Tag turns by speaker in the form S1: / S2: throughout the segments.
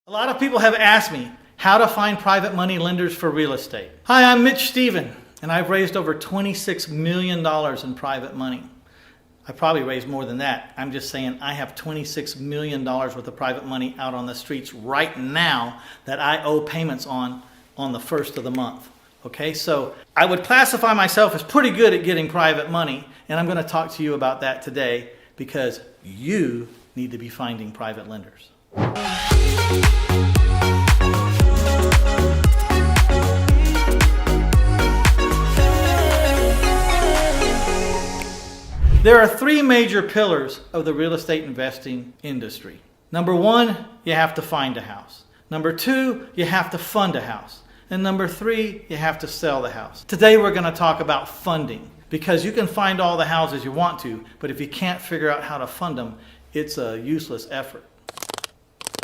S1: A lot of people have asked me how to find private money lenders for real estate. Hi, I'm Mitch Stephen, and I've raised over $26 million in private money. I probably raised more than that. I'm just saying I have $26 million worth of private money out on the streets right now that I owe payments on the first of the month. Okay, so I would classify myself as pretty good at getting private money, and I'm going to talk to you about that today because you need to be finding private lenders. There are three major pillars of the real estate investing industry. Number one, you have to find a house. Number two, you have to fund a house. And number three, you have to sell the house. Today we're going to talk about funding, because you can find all the houses you want to, but if you can't figure out how to fund them, it's a useless effort.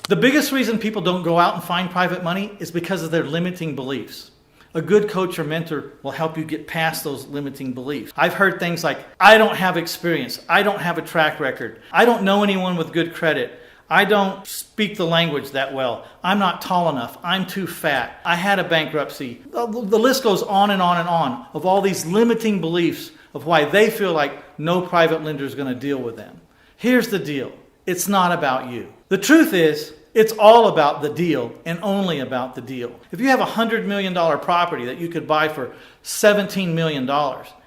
S1: The biggest reason people don't go out and find private money is because of their limiting beliefs. A good coach or mentor will help you get past those limiting beliefs. I've heard things like, I don't have experience, I don't have a track record, I don't know anyone with good credit, I don't speak the language that well, I'm not tall enough, I'm too fat, I had a bankruptcy. The list goes on and on and on of all these limiting beliefs of why they feel like no private lender is going to deal with them. Here's the deal. It's not about you. The truth is, it's all about the deal and only about the deal. If you have a $100 million property that you could buy for $17 million,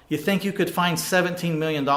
S1: you think you could find $17 million?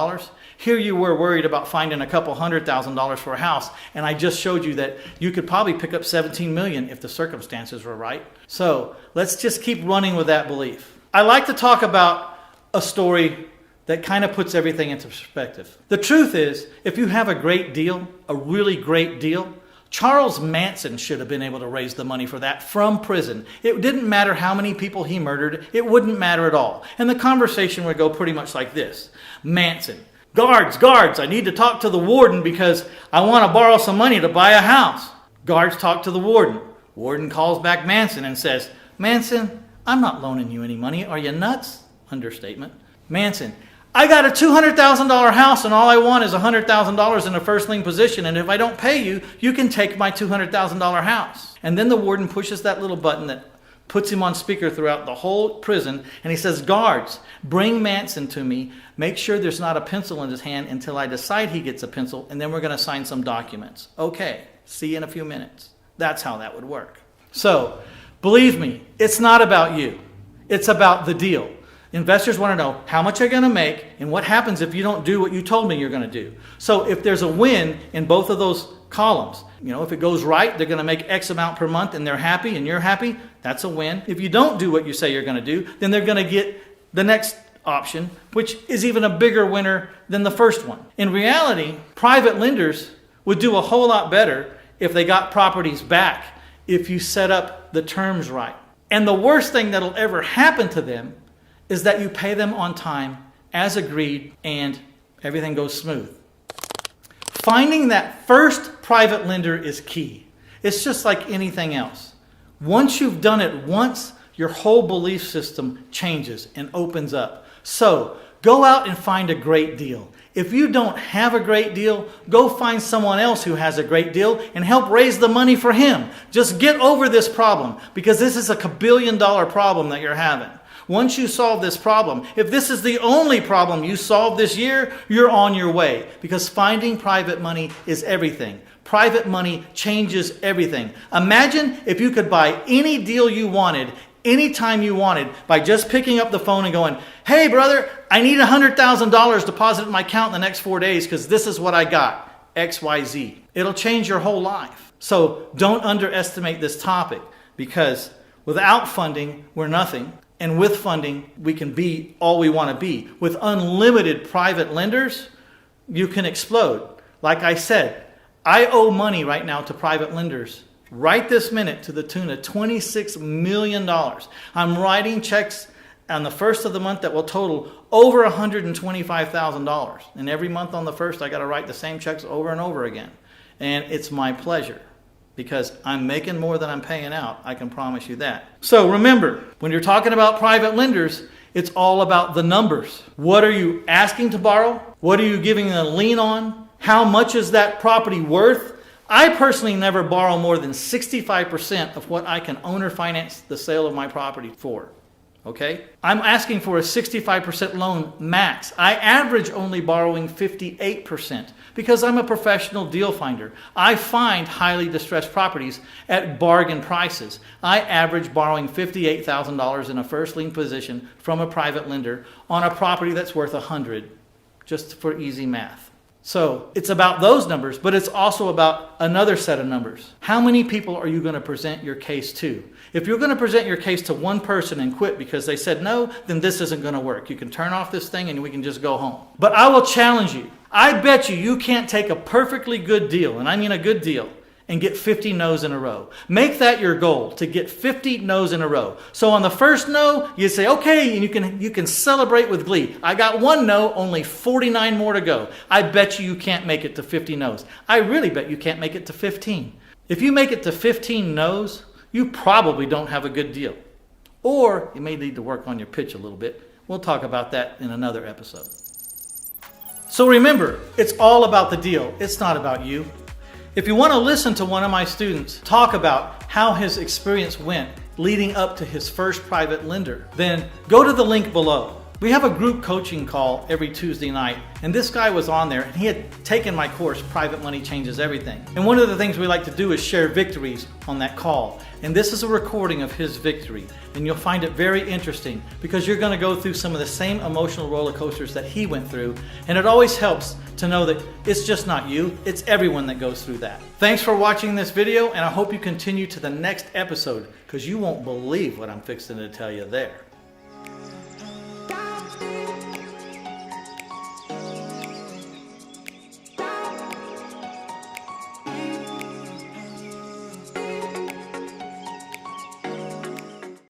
S1: Here you were worried about finding a couple $100,000 for a house, and I just showed you that you could probably pick up $17 million if the circumstances were right. So let's just keep running with that belief. I like to talk about a story that kind of puts everything into perspective. The truth is, if you have a great deal, a really great deal, Charles Manson should have been able to raise the money for that from prison. It didn't matter how many people he murdered. It wouldn't matter at all. And the conversation would go pretty much like this. Manson, guards, I need to talk to the warden because I want to borrow some money to buy a house. Guards talk to the warden. Warden calls back Manson and says, Manson, I'm not loaning you any money. Are you nuts? Understatement. Manson, I got a $200,000 house and all I want is $100,000 in a first lien position, and if I don't pay you, you can take my $200,000 house. And then the warden pushes that little button that puts him on speaker throughout the whole prison, and he says, guards, bring Manson to me. Make sure there's not a pencil in his hand until I decide he gets a pencil, and then we're going to sign some documents. Okay, see you in a few minutes. That's how that would work. So, believe me, it's not about you. It's about the deal. Investors want to know how much you're going to make and what happens if you don't do what you told me you're going to do. So if there's a win in both of those columns, if it goes right, they're going to make X amount per month and they're happy and you're happy, that's a win. If you don't do what you say you're going to do, then they're going to get the next option, which is even a bigger winner than the first one. In reality, private lenders would do a whole lot better if they got properties back if you set up the terms right. And the worst thing that'll ever happen to them is that you pay them on time as agreed and everything goes smooth. Finding that first private lender is key. It's just like anything else. Once you've done it once, your whole belief system changes and opens up. So go out and find a great deal. If you don't have a great deal, go find someone else who has a great deal and help raise the money for him. Just get over this problem, because this is a billion-dollar problem that you're having. Once you solve this problem, if this is the only problem you solve this year, you're on your way, because finding private money is everything. Private money changes everything. Imagine if you could buy any deal you wanted, anytime you wanted, by just picking up the phone and going, hey brother, I need $100,000 deposited in my account in the next 4 days because this is what I got, XYZ. It'll change your whole life. So don't underestimate this topic, because without funding, we're nothing. And with funding, we can be all we want to be. With unlimited private lenders, you can explode. Like I said, I owe money right now to private lenders right this minute to the tune of $26 million. I'm writing checks on the first of the month that will total over $125,000. And every month on the first, I got to write the same checks over and over again. And it's my pleasure, because I'm making more than I'm paying out. I can promise you that. So remember, when you're talking about private lenders, it's all about the numbers. What are you asking to borrow? What are you giving a lien on? How much is that property worth? I personally never borrow more than 65% of what I can owner finance the sale of my property for. Okay? I'm asking for a 65% loan max. I average only borrowing 58% because I'm a professional deal finder. I find highly distressed properties at bargain prices. I average borrowing $58,000 in a first lien position from a private lender on a property that's worth $100, just for easy math. So it's about those numbers, but it's also about another set of numbers. How many people are you going to present your case to? If you're going to present your case to one person and quit because they said no, then this isn't going to work. You can turn off this thing and we can just go home. But I will challenge you. I bet you can't take a perfectly good deal, and I mean a good deal, and get 50 no's in a row. Make that your goal, to get 50 no's in a row. So on the first no, you say, okay, and you can celebrate with glee. I got one no, only 49 more to go. I bet you can't make it to 50 no's. I really bet you can't make it to 15. If you make it to 15 no's, you probably don't have a good deal. Or you may need to work on your pitch a little bit. We'll talk about that in another episode. So remember, it's all about the deal. It's not about you. If you want to listen to one of my students talk about how his experience went leading up to his first private lender, then go to the link below. We have a group coaching call every Tuesday night, and this guy was on there, and he had taken my course, Private Money Changes Everything. And one of the things we like to do is share victories on that call. And this is a recording of his victory, and you'll find it very interesting because you're going to go through some of the same emotional roller coasters that he went through, and it always helps to know that it's just not you, it's everyone that goes through that. Thanks for watching this video, and I hope you continue to the next episode because you won't believe what I'm fixing to tell you there.